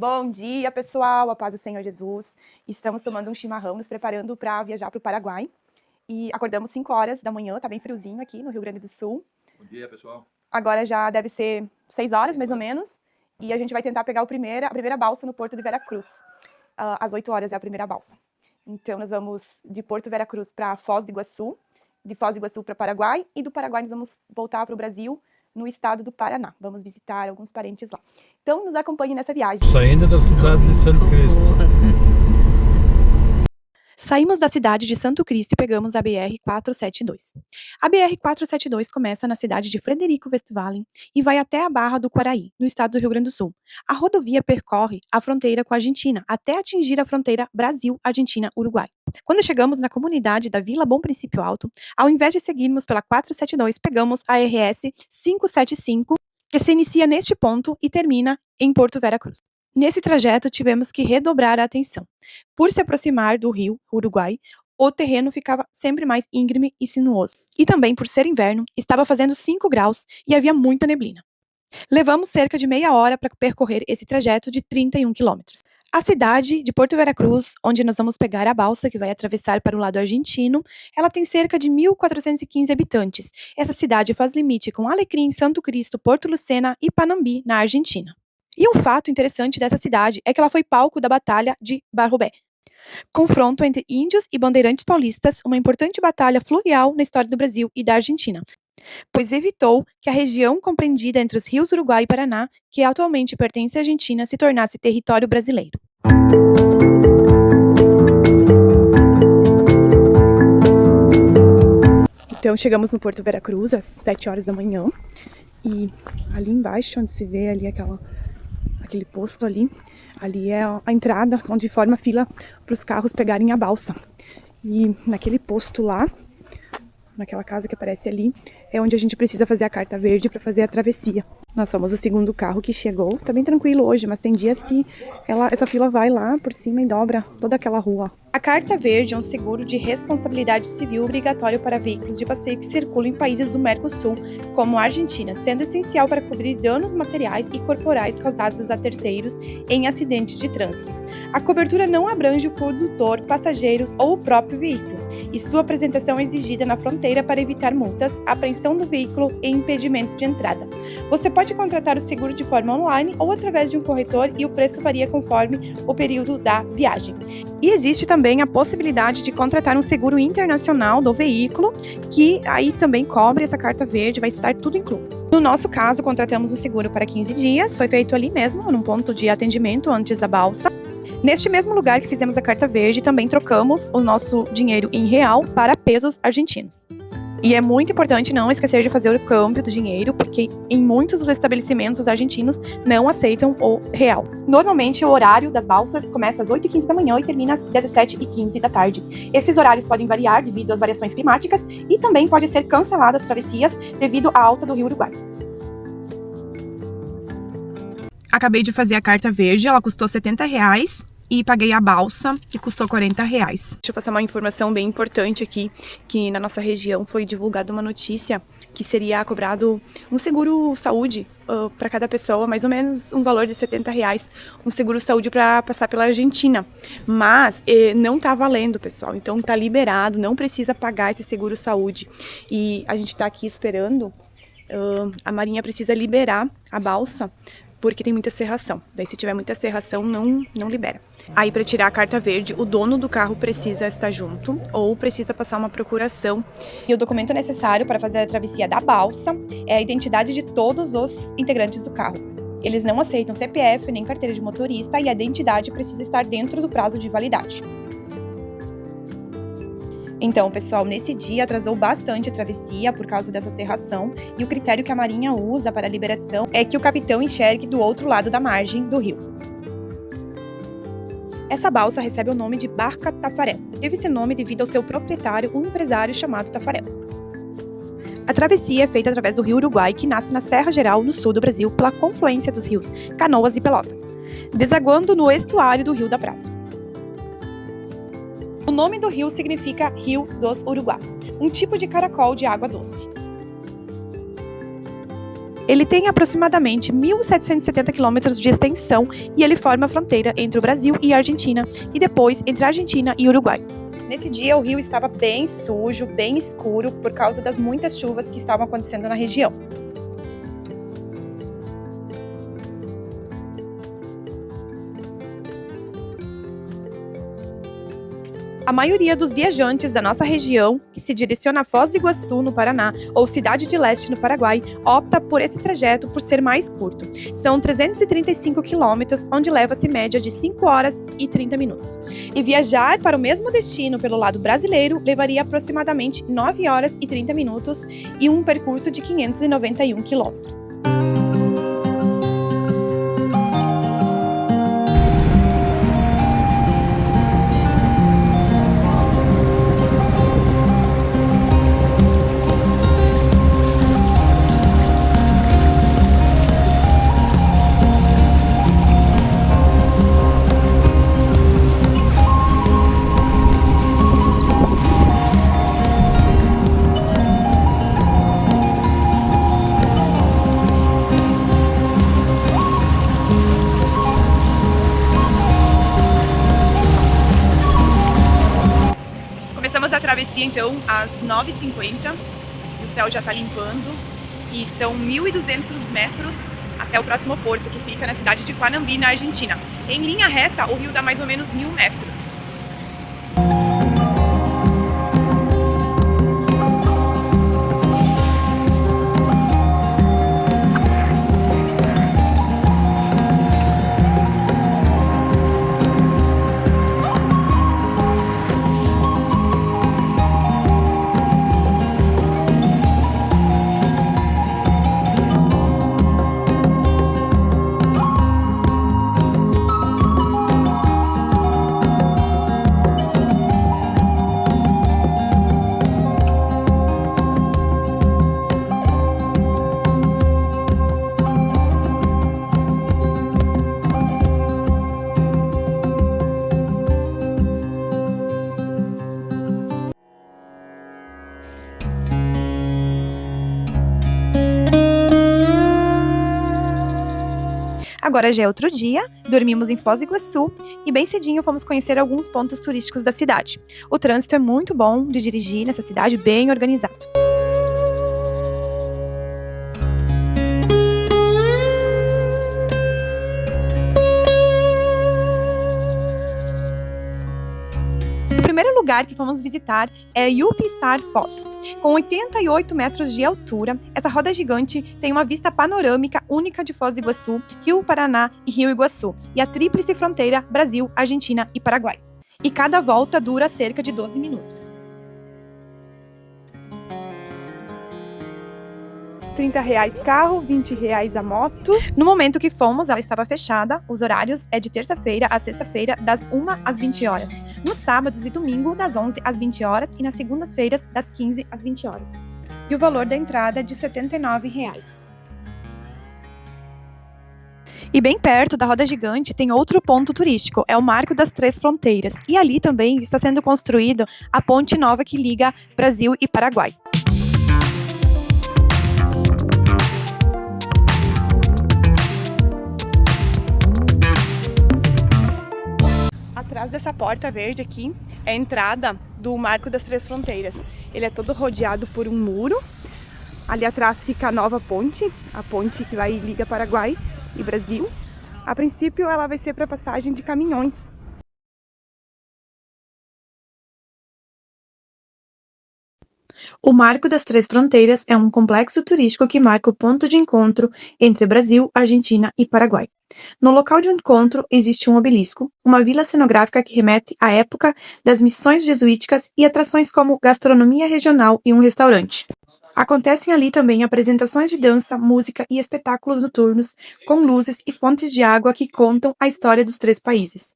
Bom dia, pessoal, a paz do Senhor Jesus. Estamos tomando um chimarrão, nos preparando para viajar para o Paraguai. E acordamos 5 horas da manhã, tá bem friozinho aqui no Rio Grande do Sul. Bom dia, pessoal. Agora já deve ser 6 horas, mais ou menos. E a gente vai tentar pegar a primeira balsa no Porto de Veracruz. Às 8 horas é a primeira balsa. Então, nós vamos de Porto Veracruz para Foz do Iguaçu, de Foz do Iguaçu para Paraguai, e do Paraguai nós vamos voltar para o Brasil, no estado do Paraná. Vamos visitar alguns parentes lá. Então, nos acompanhe nessa viagem. Saindo da cidade de Santo Cristo. Saímos da cidade de Santo Cristo e pegamos a BR-472. A BR-472 começa na cidade de Frederico Westphalen e vai até a Barra do Quaraí, no estado do Rio Grande do Sul. A rodovia percorre a fronteira com a Argentina até atingir a fronteira Brasil-Argentina-Uruguai. Quando chegamos na comunidade da Vila Bom Princípio Alto, ao invés de seguirmos pela 472, pegamos a RS 575, que se inicia neste ponto e termina em Porto Veracruz. Nesse trajeto, tivemos que redobrar a atenção. Por se aproximar do rio Uruguai, o terreno ficava sempre mais íngreme e sinuoso. E também, por ser inverno, estava fazendo 5 graus e havia muita neblina. Levamos cerca de meia hora para percorrer esse trajeto de 31 quilômetros. A cidade de Porto Veracruz, onde nós vamos pegar a balsa que vai atravessar para o lado argentino, ela tem cerca de 1.415 habitantes. Essa cidade faz limite com Alecrim, Santo Cristo, Porto Lucena e Panambi, na Argentina. E um fato interessante dessa cidade é que ela foi palco da Batalha de Barrobé, confronto entre índios e bandeirantes paulistas, uma importante batalha fluvial na história do Brasil e da Argentina, pois evitou que a região compreendida entre os rios Uruguai e Paraná, que atualmente pertence à Argentina, se tornasse território brasileiro. Então chegamos no Porto Veracruz às 7 horas da manhã e ali embaixo, onde se vê ali aquele posto ali é a entrada onde forma a fila para os carros pegarem a balsa. E naquele posto lá, naquela casa que aparece ali, é onde a gente precisa fazer a carta verde para fazer a travessia. Nós somos o segundo carro que chegou, tá bem tranquilo hoje, mas tem dias que essa fila vai lá por cima e dobra toda aquela rua. A carta verde é um seguro de responsabilidade civil obrigatório para veículos de passeio que circulam em países do Mercosul, como a Argentina, sendo essencial para cobrir danos materiais e corporais causados a terceiros em acidentes de trânsito. A cobertura não abrange o condutor, passageiros ou o próprio veículo, e sua apresentação é exigida na fronteira para evitar multas, apreensão do veículo e impedimento de entrada. Você pode contratar o seguro de forma online ou através de um corretor e o preço varia conforme o período da viagem. E existe também a possibilidade de contratar um seguro internacional do veículo, que aí também cobre essa carta verde, vai estar tudo incluído. No nosso caso, contratamos o seguro para 15 dias, foi feito ali mesmo, num ponto de atendimento antes da balsa. Neste mesmo lugar que fizemos a carta verde, também trocamos o nosso dinheiro em real para pesos argentinos. E é muito importante não esquecer de fazer o câmbio do dinheiro, porque em muitos dos estabelecimentos argentinos não aceitam o real. Normalmente, o horário das balsas começa às 8h15 da manhã e termina às 17h15 da tarde. Esses horários podem variar devido às variações climáticas e também pode ser canceladas travessias devido à alta do rio Uruguai. Acabei de fazer a carta verde, ela custou R$70. E paguei a balsa, que custou R$40. Deixa eu passar uma informação bem importante aqui, que na nossa região foi divulgada uma notícia que seria cobrado um seguro saúde para cada pessoa, mais ou menos um valor de R$70, um seguro saúde para passar pela Argentina. Mas não tá valendo, pessoal, então tá liberado, não precisa pagar esse seguro saúde. E a gente tá aqui esperando, a Marinha precisa liberar a balsa, porque tem muita serração. Daí se tiver muita serração, não libera. Aí para tirar a carta verde, o dono do carro precisa estar junto ou precisa passar uma procuração. E o documento necessário para fazer a travessia da balsa é a identidade de todos os integrantes do carro. Eles não aceitam CPF nem carteira de motorista e a identidade precisa estar dentro do prazo de validade. Então, pessoal, nesse dia atrasou bastante a travessia por causa dessa serração e o critério que a Marinha usa para a liberação é que o capitão enxergue do outro lado da margem do rio. Essa balsa recebe o nome de Barca Tafarel. Teve esse nome devido ao seu proprietário, um empresário chamado Tafarel. A travessia é feita através do rio Uruguai, que nasce na Serra Geral, no sul do Brasil, pela confluência dos rios Canoas e Pelota, desaguando no estuário do Rio da Prata. O nome do rio significa Rio dos Uruguás, um tipo de caracol de água doce. Ele tem aproximadamente 1.770 quilômetros de extensão e ele forma a fronteira entre o Brasil e a Argentina e depois entre a Argentina e o Uruguai. Nesse dia, o rio estava bem sujo, bem escuro, por causa das muitas chuvas que estavam acontecendo na região. A maioria dos viajantes da nossa região, que se direciona a Foz do Iguaçu, no Paraná, ou Cidade de Leste, no Paraguai, opta por esse trajeto por ser mais curto. São 335 quilômetros, onde leva-se média de 5 horas e 30 minutos. E viajar para o mesmo destino pelo lado brasileiro levaria aproximadamente 9 horas e 30 minutos e um percurso de 591 quilômetros. Começamos a travessia então às 9h50, o céu já está limpando e são 1.200 metros até o próximo porto, que fica na cidade de Panambi, na Argentina. Em linha reta, o rio dá mais ou menos 1.000 metros. Agora já é outro dia, dormimos em Foz do Iguaçu e bem cedinho fomos conhecer alguns pontos turísticos da cidade. O trânsito é muito bom de dirigir nessa cidade, bem organizado. O primeiro lugar que fomos visitar é Yuppiestar Foz. Com 88 metros de altura, essa roda gigante tem uma vista panorâmica única de Foz do Iguaçu, Rio Paraná e Rio Iguaçu, e a tríplice fronteira Brasil, Argentina e Paraguai. E cada volta dura cerca de 12 minutos. R$30 carro, R$20 a moto. No momento que fomos, ela estava fechada. Os horários é de terça-feira a sexta-feira, das 1 às 20 horas. Nos sábados e domingo, das 11 às 20 horas. E nas segundas-feiras, das 15 às 20 horas. E o valor da entrada é de R$79. E bem perto da roda gigante tem outro ponto turístico, é o Marco das Três Fronteiras. E ali também está sendo construído a ponte nova que liga Brasil e Paraguai. Atrás dessa porta verde aqui é a entrada do Marco das Três Fronteiras. Ele é todo rodeado por um muro. Ali atrás fica a nova ponte, a ponte que vai liga Paraguai e Brasil. A princípio ela vai ser para passagem de caminhões. O Marco das Três Fronteiras é um complexo turístico que marca o ponto de encontro entre Brasil, Argentina e Paraguai. No local de encontro existe um obelisco, uma vila cenográfica que remete à época das missões jesuíticas e atrações como gastronomia regional e um restaurante. Acontecem ali também apresentações de dança, música e espetáculos noturnos, com luzes e fontes de água que contam a história dos três países.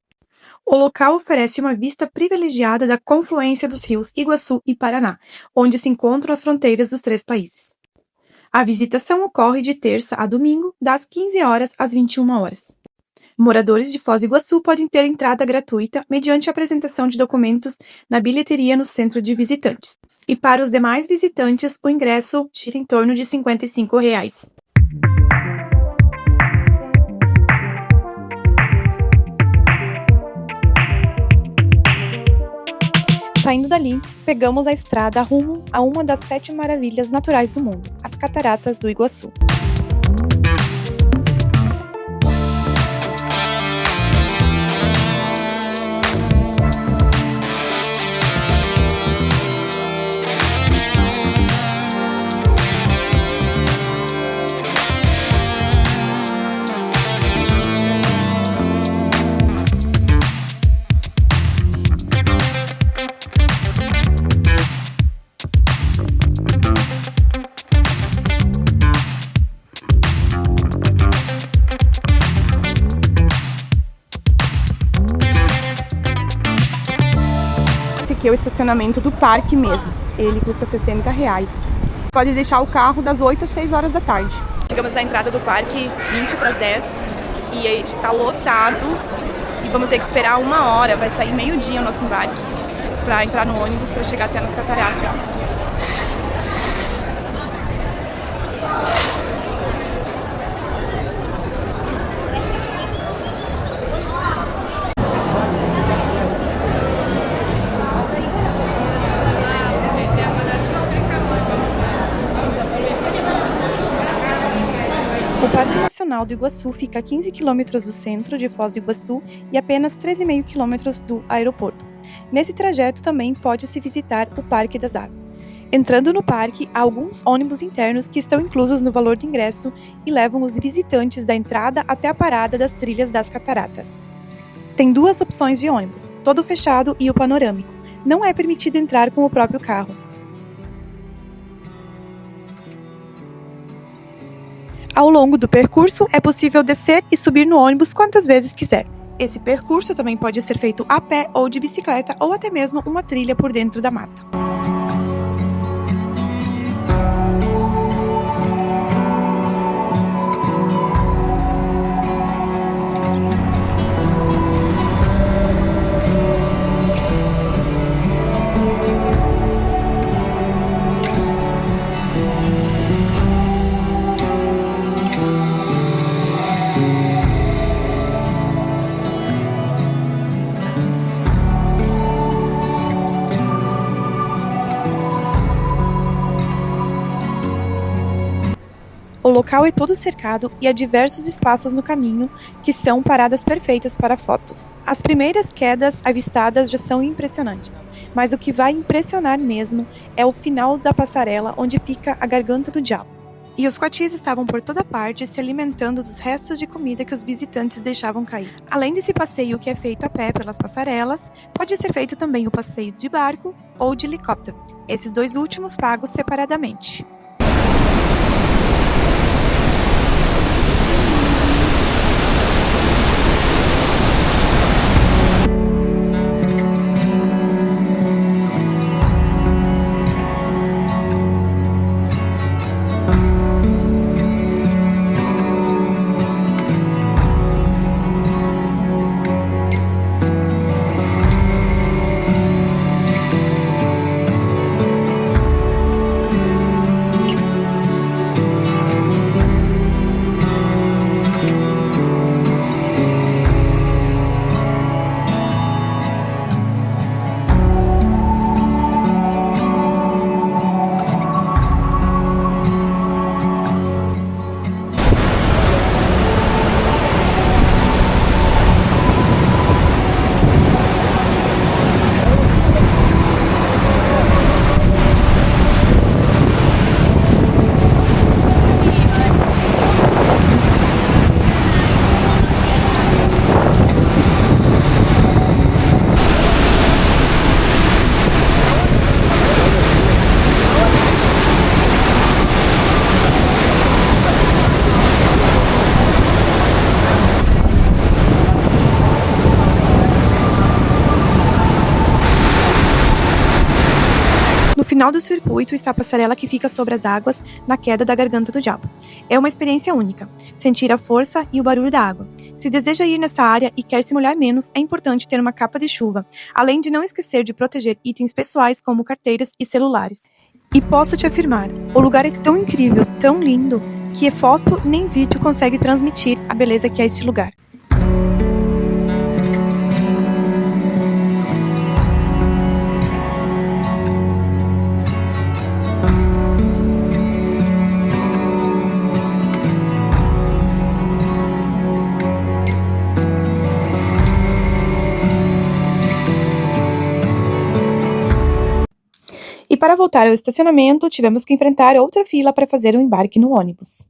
O local oferece uma vista privilegiada da confluência dos rios Iguaçu e Paraná, onde se encontram as fronteiras dos três países. A visitação ocorre de terça a domingo, das 15 horas às 21 horas. Moradores de Foz do Iguaçu podem ter entrada gratuita mediante a apresentação de documentos na bilheteria no centro de visitantes. E para os demais visitantes, o ingresso gira em torno de R$55. Saindo dali, pegamos a estrada rumo a uma das 7 maravilhas naturais do mundo, as Cataratas do Iguaçu. Esse aqui é o estacionamento do parque mesmo. Ele custa R$60. Pode deixar o carro das 8 às 6 horas da tarde. Chegamos na entrada do parque 20 para as 10 e aí está lotado e vamos ter que esperar 1 hora. Vai sair meio-dia o nosso embarque para entrar no ônibus para chegar até nas cataratas. O Parque Nacional do Iguaçu fica a 15 quilômetros do centro de Foz do Iguaçu e apenas 13,5 quilômetros do aeroporto. Nesse trajeto também pode-se visitar o Parque das Águas. Entrando no parque, há alguns ônibus internos que estão inclusos no valor de ingresso e levam os visitantes da entrada até a parada das trilhas das cataratas. Tem 2 opções de ônibus, todo fechado e o panorâmico. Não é permitido entrar com o próprio carro. Ao longo do percurso, é possível descer e subir no ônibus quantas vezes quiser. Esse percurso também pode ser feito a pé ou de bicicleta ou até mesmo uma trilha por dentro da mata. O local é todo cercado e há diversos espaços no caminho que são paradas perfeitas para fotos. As primeiras quedas avistadas já são impressionantes, mas o que vai impressionar mesmo é o final da passarela onde fica a Garganta do Diabo. E os coatis estavam por toda parte se alimentando dos restos de comida que os visitantes deixavam cair. Além desse passeio que é feito a pé pelas passarelas, pode ser feito também o passeio de barco ou de helicóptero, esses 2 últimos pagos separadamente. No final do circuito está a passarela que fica sobre as águas na queda da Garganta do Diabo. É uma experiência única, sentir a força e o barulho da água. Se deseja ir nessa área e quer se molhar menos, é importante ter uma capa de chuva, além de não esquecer de proteger itens pessoais como carteiras e celulares. E posso te afirmar, o lugar é tão incrível, tão lindo, que foto nem vídeo consegue transmitir a beleza que é este lugar. para voltar ao estacionamento, tivemos que enfrentar outra fila para fazer o embarque no ônibus.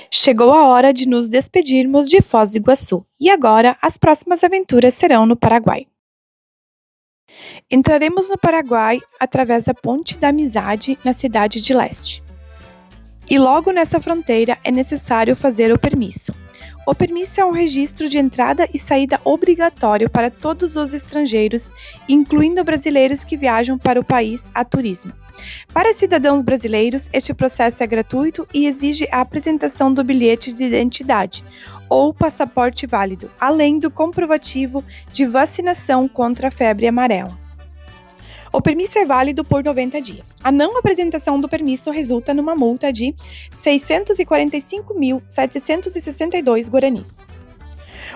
Chegou a hora de nos despedirmos de Foz do Iguaçu, e agora as próximas aventuras serão no Paraguai. Entraremos no Paraguai através da Ponte da Amizade, na cidade de Leste. E logo nessa fronteira é necessário fazer o permisso. O permisso é um registro de entrada e saída obrigatório para todos os estrangeiros, incluindo brasileiros que viajam para o país a turismo. Para cidadãos brasileiros, este processo é gratuito e exige a apresentação do bilhete de identidade ou passaporte válido, além do comprovativo de vacinação contra a febre amarela. O permisso é válido por 90 dias. A não apresentação do permisso resulta numa multa de 645.762 guaranis.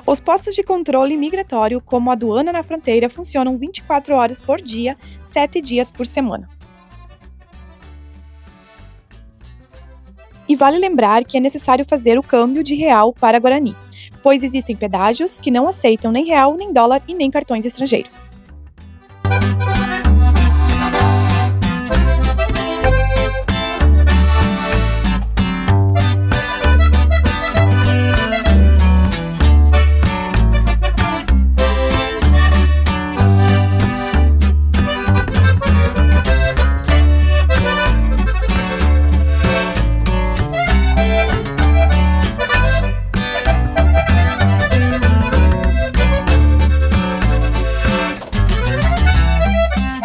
Os postos de controle migratório, como a aduana na fronteira, funcionam 24 horas por dia, 7 dias por semana. E vale lembrar que é necessário fazer o câmbio de real para guarani, pois existem pedágios que não aceitam nem real, nem dólar e nem cartões estrangeiros.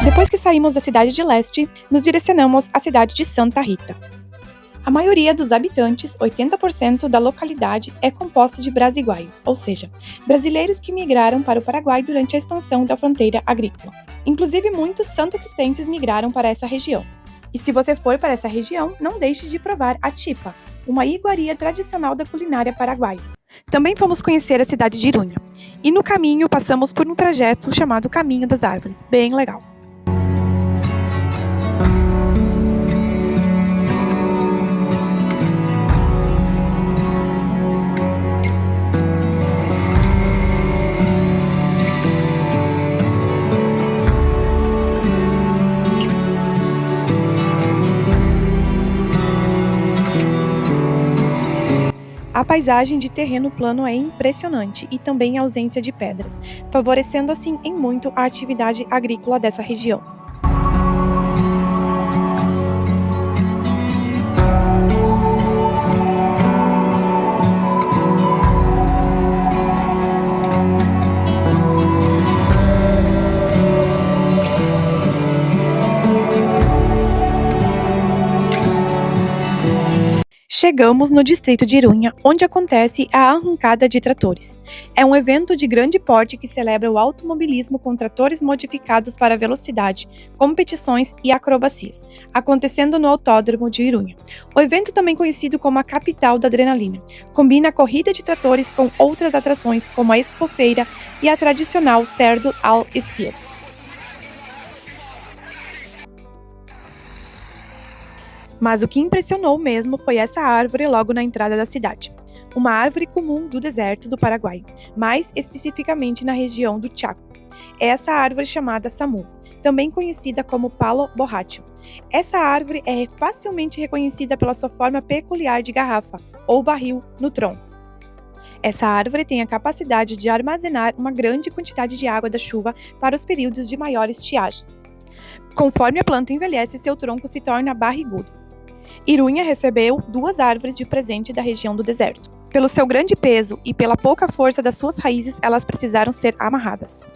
Depois que saímos da cidade de Leste, nos direcionamos à cidade de Santa Rita. A maioria dos habitantes, 80% da localidade, é composta de brasiguaios, ou seja, brasileiros que migraram para o Paraguai durante a expansão da fronteira agrícola. Inclusive, muitos santo-cristenses migraram para essa região. E se você for para essa região, não deixe de provar a chipa, uma iguaria tradicional da culinária paraguaia. Também fomos conhecer a cidade de Irunha. E no caminho passamos por um trajeto chamado Caminho das Árvores, bem legal. A paisagem de terreno plano é impressionante e também a ausência de pedras, favorecendo assim em muito a atividade agrícola dessa região. Chegamos no distrito de Irunha, onde acontece a arrancada de tratores. É um evento de grande porte que celebra o automobilismo com tratores modificados para velocidade, competições e acrobacias, acontecendo no Autódromo de Irunha. O evento, também conhecido como a capital da adrenalina, combina a corrida de tratores com outras atrações como a expofeira e a tradicional Cerdo al Espiedo. Mas o que impressionou mesmo foi essa árvore logo na entrada da cidade. Uma árvore comum do deserto do Paraguai, mais especificamente na região do Chaco. É essa árvore chamada samu, também conhecida como palo borracho. Essa árvore é facilmente reconhecida pela sua forma peculiar de garrafa, ou barril, no tronco. Essa árvore tem a capacidade de armazenar uma grande quantidade de água da chuva para os períodos de maior estiagem. Conforme a planta envelhece, seu tronco se torna barrigudo. Irunha recebeu 2 árvores de presente da região do deserto. Pelo seu grande peso e pela pouca força das suas raízes, elas precisaram ser amarradas.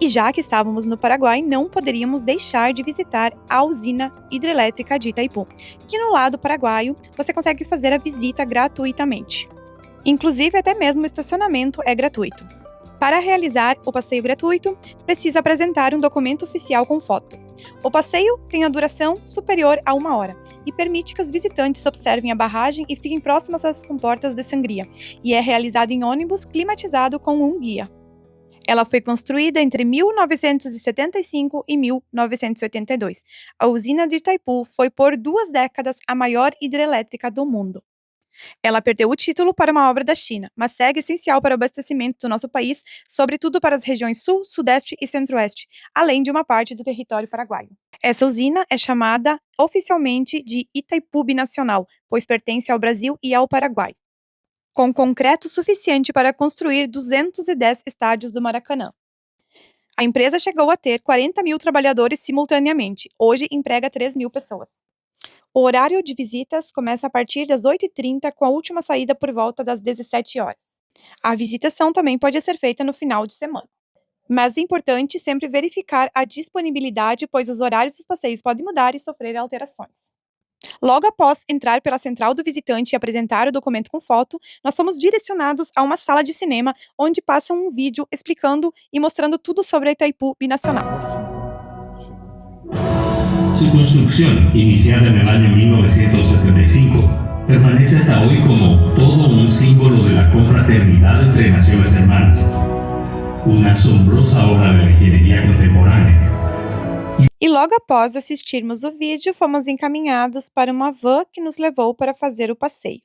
E já que estávamos no Paraguai, não poderíamos deixar de visitar a usina hidrelétrica de Itaipu, que no lado paraguaio você consegue fazer a visita gratuitamente. Inclusive, até mesmo o estacionamento é gratuito. Para realizar o passeio gratuito, precisa apresentar um documento oficial com foto. O passeio tem a duração superior a 1 hora e permite que os visitantes observem a barragem e fiquem próximos às comportas de sangria, e é realizado em ônibus climatizado com um guia. Ela foi construída entre 1975 e 1982. A usina de Itaipu foi por 2 décadas a maior hidrelétrica do mundo. Ela perdeu o título para uma obra da China, mas segue essencial para o abastecimento do nosso país, sobretudo para as regiões Sul, Sudeste e Centro-Oeste, além de uma parte do território paraguaio. Essa usina é chamada oficialmente de Itaipu Binacional, pois pertence ao Brasil e ao Paraguai, com concreto suficiente para construir 210 estádios do Maracanã. A empresa chegou a ter 40 mil trabalhadores simultaneamente, hoje emprega 3 mil pessoas. O horário de visitas começa a partir das 8h30, com a última saída por volta das 17 horas. A visitação também pode ser feita no final de semana. Mas é importante sempre verificar a disponibilidade, pois os horários dos passeios podem mudar e sofrer alterações. Logo após entrar pela central do visitante e apresentar o documento com foto, nós somos direcionados a uma sala de cinema, onde passa um vídeo explicando e mostrando tudo sobre a Itaipu Binacional. Su construcción, iniciada en el año 1975, permanece hasta hoy como todo un símbolo de la confraternidad entre naciones hermanas. Una asombrosa obra de la ingeniería contemporánea. E logo após assistirmos o vídeo, fomos encaminhados para uma van que nos levou para fazer o passeio.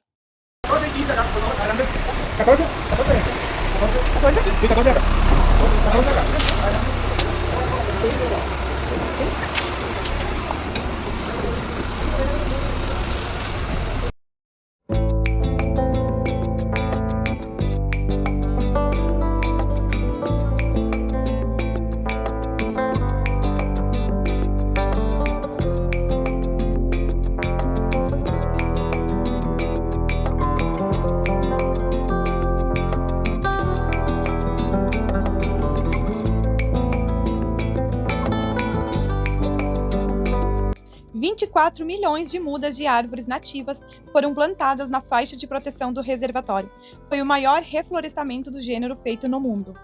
$24 milhões de mudas de árvores nativas foram plantadas na faixa de proteção do reservatório. Foi o maior reflorestamento do gênero feito no mundo.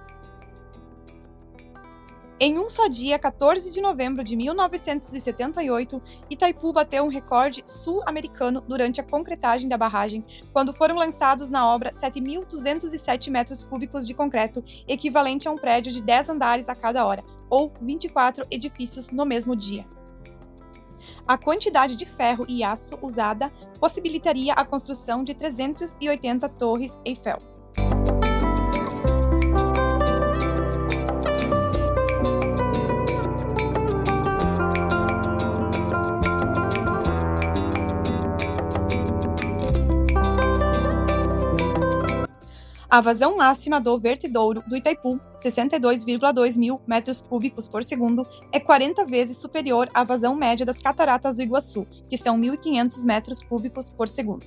Em um só dia, 14 de novembro de 1978, Itaipu bateu um recorde sul-americano durante a concretagem da barragem, quando foram lançados na obra 7.207 metros cúbicos de concreto, equivalente a um prédio de 10 andares a cada hora, ou 24 edifícios no mesmo dia. A quantidade de ferro e aço usada possibilitaria a construção de 380 torres Eiffel. A vazão máxima do vertedouro do Itaipu, 62,2 mil metros cúbicos por segundo, é 40 vezes superior à vazão média das cataratas do Iguaçu, que são 1.500 metros cúbicos por segundo.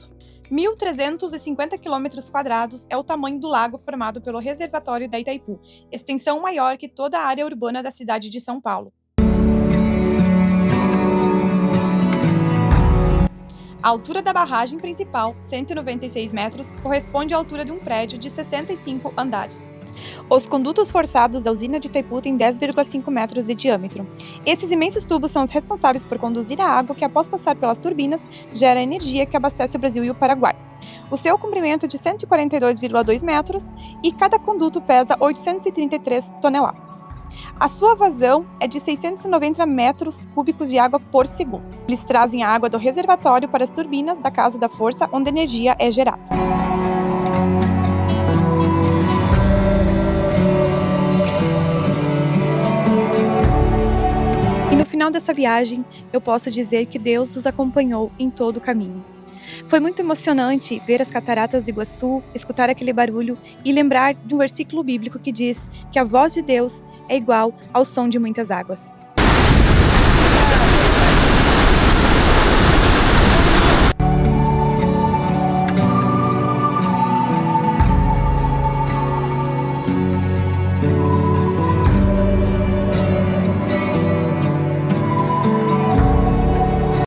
1.350 km² é o tamanho do lago formado pelo reservatório da Itaipu, extensão maior que toda a área urbana da cidade de São Paulo. A altura da barragem principal, 196 metros, corresponde à altura de um prédio de 65 andares. Os condutos forçados da usina de Itaipu têm 10,5 metros de diâmetro. Esses imensos tubos são os responsáveis por conduzir a água que, após passar pelas turbinas, gera energia que abastece o Brasil e o Paraguai. O seu comprimento é de 142,2 metros e cada conduto pesa 833 toneladas. A sua vazão é de 690 metros cúbicos de água por segundo. Eles trazem a água do reservatório para as turbinas da Casa da Força, onde a energia é gerada. E no final dessa viagem, eu posso dizer que Deus nos acompanhou em todo o caminho. Foi muito emocionante ver as cataratas do Iguaçu, escutar aquele barulho e lembrar de um versículo bíblico que diz que a voz de Deus é igual ao som de muitas águas.